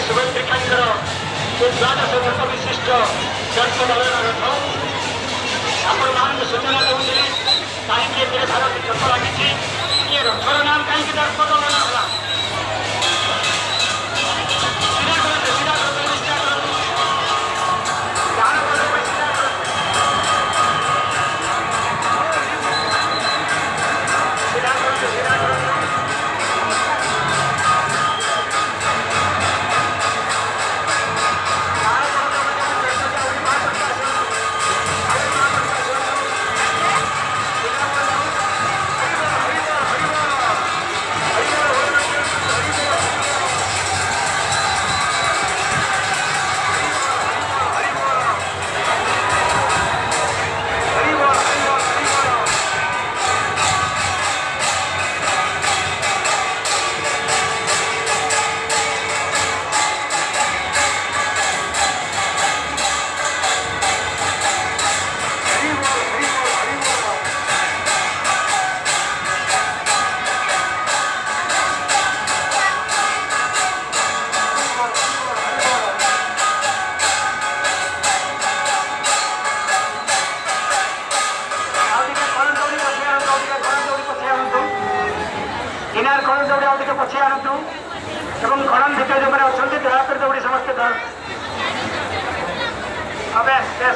सुभद्री केन्द्र द्वादश वर्ष विशिष्ट जन्मदलन रथ आपण मान सूचना दूसरी कहीं भारत रथ लगी ये रथर नाम कहीं दर्पदलन है पछे आणतु एवं खड़न भितर जो अच्छा दयाकर दौड़ी समस्ते बेस बेस